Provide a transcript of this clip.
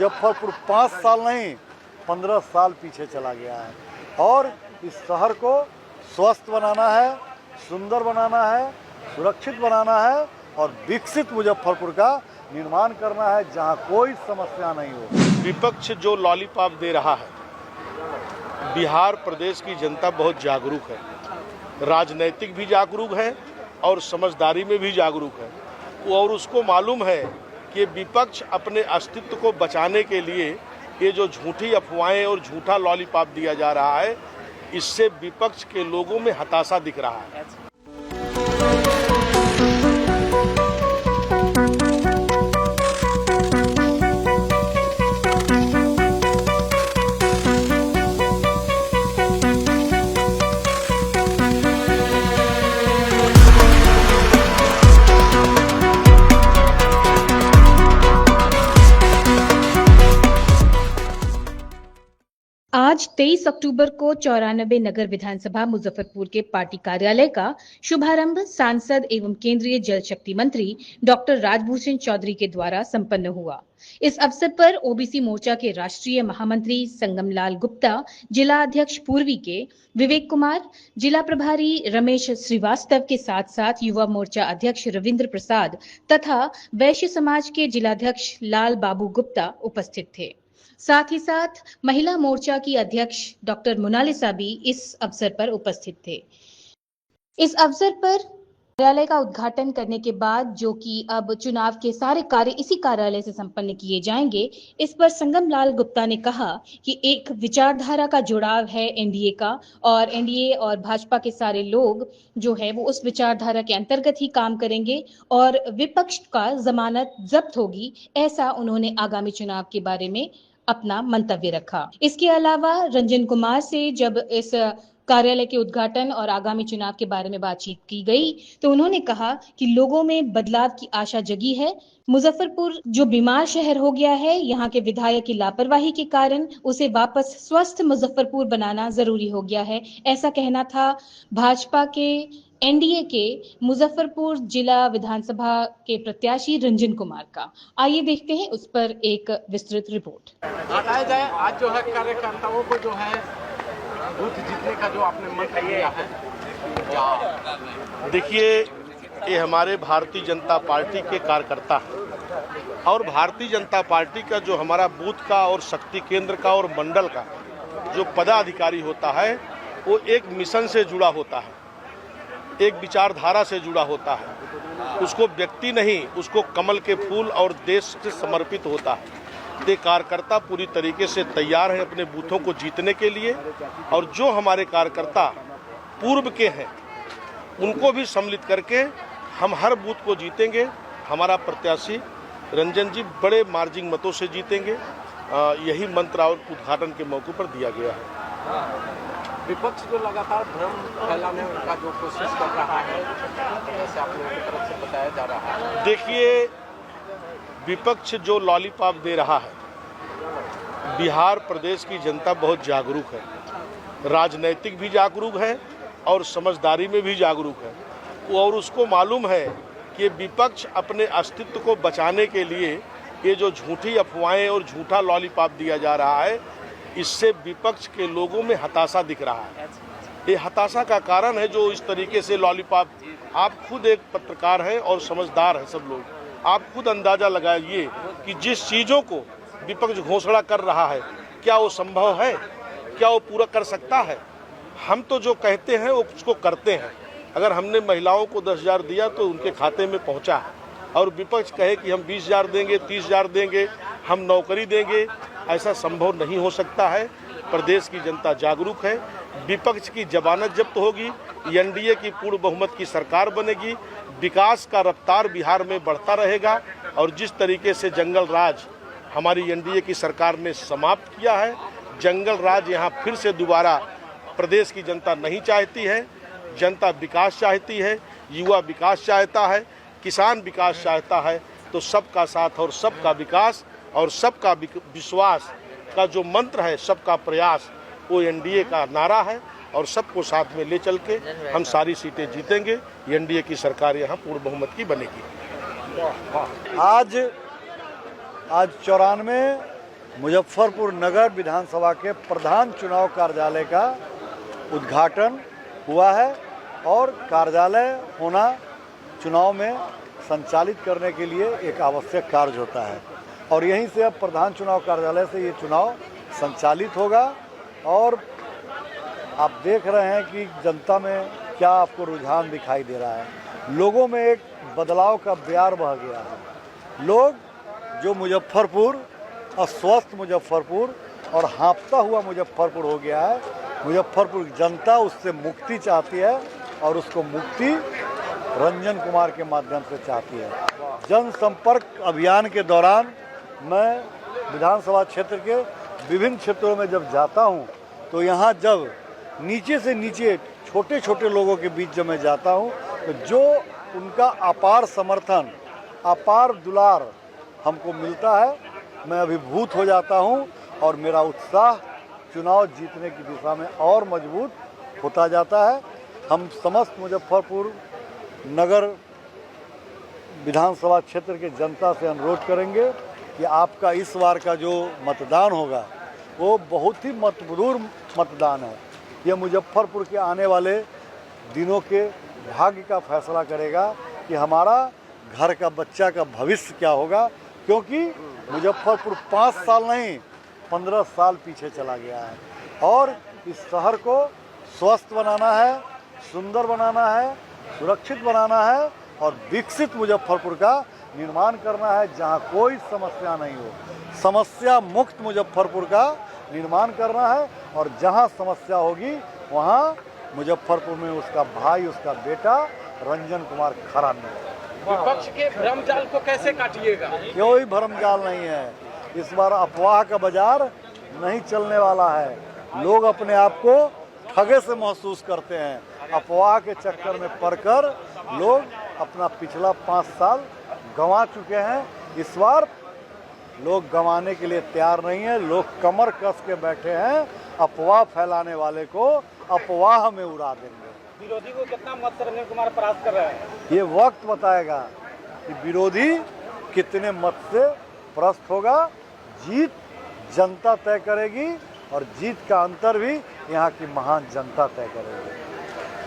मुजफ्फरपुर 5 साल नहीं 15 साल पीछे चला गया है और इस शहर को स्वस्थ बनाना है, सुंदर बनाना है, सुरक्षित बनाना है और विकसित मुजफ्फरपुर का निर्माण करना है जहां कोई समस्या नहीं हो। विपक्ष जो लॉलीपॉप दे रहा है, बिहार प्रदेश की जनता बहुत जागरूक है, राजनीतिक भी जागरूक है और समझदारी में भी जागरूक है और उसको मालूम है कि विपक्ष अपने अस्तित्व को बचाने के लिए ये जो झूठी अफवाहें और झूठा लॉलीपॉप दिया जा रहा है, इससे विपक्ष के लोगों में हताशा दिख रहा है। आज 23 अक्टूबर को 94 नगर विधानसभा मुजफ्फरपुर के पार्टी कार्यालय का शुभारंभ सांसद एवं केंद्रीय जल शक्ति मंत्री डॉक्टर राजभूषण चौधरी के द्वारा संपन्न हुआ। इस अवसर पर ओबीसी मोर्चा के राष्ट्रीय महामंत्री संगमलाल गुप्ता, जिला अध्यक्ष पूर्वी के विवेक कुमार, जिला प्रभारी रमेश श्रीवास्तव के साथ साथ युवा मोर्चा अध्यक्ष रविंद्र प्रसाद तथा वैश्य समाज के जिलाध्यक्ष लाल बाबू गुप्ता उपस्थित थे। साथ ही साथ महिला मोर्चा की अध्यक्ष डॉक्टर मोनालिसा भी इस अवसर पर उपस्थित थे। इस अवसर पर कार्यालय का उद्घाटन करने के बाद जो कि अब चुनाव के सारे कार्य इसी कार्यालय से संपन्न किए जाएंगे, इस पर संगमलाल गुप्ता ने कहा कि एक विचारधारा का जुड़ाव है एनडीए का और एनडीए और भाजपा के सारे लोग जो है वो उस विचारधारा के अंतर्गत ही काम करेंगे और विपक्ष का जमानत जब्त होगी, ऐसा उन्होंने आगामी चुनाव के बारे में अपना मंतव्य रखा। इसके अलावा रंजन कुमार से जब इस कार्यालय के उद्घाटन और आगामी चुनाव के बारे में बातचीत की गई तो उन्होंने कहा कि लोगों में बदलाव की आशा जगी है। मुजफ्फरपुर जो बीमार शहर हो गया है, यहाँ के विधायक की लापरवाही के कारण उसे वापस स्वस्थ मुजफ्फरपुर बनाना जरूरी हो गया है, ऐसा कहना था भाजपा के एनडीए के मुजफ्फरपुर जिला विधानसभा के प्रत्याशी रंजन कुमार का। आइए देखते हैं उस पर एक विस्तृत रिपोर्ट। बताया जाए आज जो है कार्यकर्ताओं को जो है बूथ जीतने का जो आपने मंत्र लिया है, देखिए ये हमारे भारतीय जनता पार्टी के कार्यकर्ता हैं और भारतीय जनता पार्टी का जो हमारा बूथ का और शक्ति केंद्र का और मंडल का जो पदाधिकारी होता है वो एक मिशन से जुड़ा होता है, एक विचारधारा से जुड़ा होता है। उसको व्यक्ति नहीं, उसको कमल के फूल और देश से समर्पित होता है। ये कार्यकर्ता पूरी तरीके से तैयार हैं अपने बूथों को जीतने के लिए और जो हमारे कार्यकर्ता पूर्व के हैं उनको भी सम्मिलित करके हम हर बूथ को जीतेंगे। हमारा प्रत्याशी रंजन जी बड़े मार्जिन मतों से जीतेंगे, यही मंत्र और उद्घाटन के मौके पर दिया गया है। विपक्ष जो लगातार भ्रम फैलाने का जो कोशिश कर रहा है, जैसे आप लोगों की तरफ से बताया जा रहा है। देखिए विपक्ष जो लॉलीपॉप दे रहा है, बिहार प्रदेश की जनता बहुत जागरूक है, राजनीतिक भी जागरूक है और समझदारी में भी जागरूक है और उसको मालूम है कि विपक्ष अपने अस्तित्व को बचाने के लिए ये जो झूठी अफवाहें और झूठा लॉलीपॉप दिया जा रहा है, इससे विपक्ष के लोगों में हताशा दिख रहा है। ये हताशा का कारण है जो इस तरीके से लॉलीपॉप, आप खुद एक पत्रकार हैं और समझदार हैं सब लोग, आप खुद अंदाज़ा लगाइए कि जिस चीज़ों को विपक्ष घोषणा कर रहा है क्या वो संभव है, क्या वो पूरा कर सकता है। हम तो जो कहते हैं वो उसको करते हैं। अगर हमने महिलाओं को 10,000 दिया तो उनके खाते में पहुंचा है और विपक्ष कहे कि हम 20,000 देंगे, 30,000 देंगे, हम नौकरी देंगे, ऐसा संभव नहीं हो सकता है। प्रदेश की जनता जागरूक है, विपक्ष की जमानत जब्त होगी, एनडीए की पूर्ण बहुमत की सरकार बनेगी, विकास का रफ्तार बिहार में बढ़ता रहेगा और जिस तरीके से जंगल राज हमारी एनडीए की सरकार ने समाप्त किया है, जंगल राज यहाँ फिर से दोबारा प्रदेश की जनता नहीं चाहती है। जनता विकास चाहती है, युवा विकास चाहता है, किसान विकास चाहता है। तो सबका साथ और सबका विकास और सबका विश्वास का जो मंत्र है, सबका प्रयास, वो एनडीए का नारा है और सबको साथ में ले चल के हम सारी सीटें जीतेंगे। एनडीए की सरकार यहाँ पूर्ण बहुमत की बनेगी। आज 94 मुजफ्फरपुर नगर विधानसभा के प्रधान चुनाव कार्यालय का उद्घाटन हुआ है और कार्यालय होना चुनाव में संचालित करने के लिए एक आवश्यक कार्य होता है और यहीं से अब प्रधान चुनाव कार्यालय से ये चुनाव संचालित होगा। और आप देख रहे हैं कि जनता में क्या आपको रुझान दिखाई दे रहा है। लोगों में एक बदलाव का ब्यार बह गया है। लोग जो मुजफ्फरपुर अस्वस्थ मुजफ्फरपुर और हाँफता हुआ मुजफ्फरपुर हो गया है, मुजफ्फरपुर की जनता उससे मुक्ति चाहती है और उसको मुक्ति रंजन कुमार के माध्यम से चाहती है। जनसंपर्क अभियान के दौरान मैं विधानसभा क्षेत्र के विभिन्न क्षेत्रों में जब जाता हूं तो यहाँ जब नीचे से नीचे छोटे छोटे लोगों के बीच जब मैं जाता हूं तो जो उनका अपार समर्थन, अपार दुलार हमको मिलता है, मैं अभिभूत हो जाता हूं और मेरा उत्साह चुनाव जीतने की दिशा में और मजबूत होता जाता है। हम समस्त मुजफ्फरपुर नगर विधानसभा क्षेत्र के जनता से अनुरोध करेंगे कि आपका इस बार का जो मतदान होगा वो बहुत ही मतबूर मतदान है। यह मुजफ्फरपुर के आने वाले दिनों के भाग्य का फैसला करेगा कि हमारा घर का बच्चा का भविष्य क्या होगा, क्योंकि मुजफ्फरपुर 5 साल नहीं 15 साल पीछे चला गया है और इस शहर को स्वस्थ बनाना है, सुंदर बनाना है, सुरक्षित बनाना है और विकसित मुजफ्फरपुर का निर्माण करना है जहां कोई समस्या नहीं हो। समस्या मुक्त मुजफ्फरपुर का निर्माण करना है और जहां समस्या होगी वहां मुजफ्फरपुर में उसका भाई, उसका बेटा रंजन कुमार खड़ा नहीं है। विपक्ष के भ्रमजाल को कैसे काटिएगा? कोई भ्रमजाल नहीं है। इस बार अफवाह का बाजार नहीं चलने वाला है। लोग अपने आप को ठगे से महसूस करते हैं। अफवाह के चक्कर में पड़कर लोग अपना पिछला 5 साल गंवा चुके हैं। इस बार लोग गंवाने के लिए तैयार नहीं है। लोग कमर कस के बैठे हैं। अफवाह फैलाने वाले को अफवाह में उड़ा देंगे। विरोधी को कितना मत से रंजन कुमार परास्त कर रहे हैं? ये वक्त बताएगा कि विरोधी कितने मत से परास्त होगा। जीत जनता तय करेगी और जीत का अंतर भी यहाँ की महान जनता तय करेगी।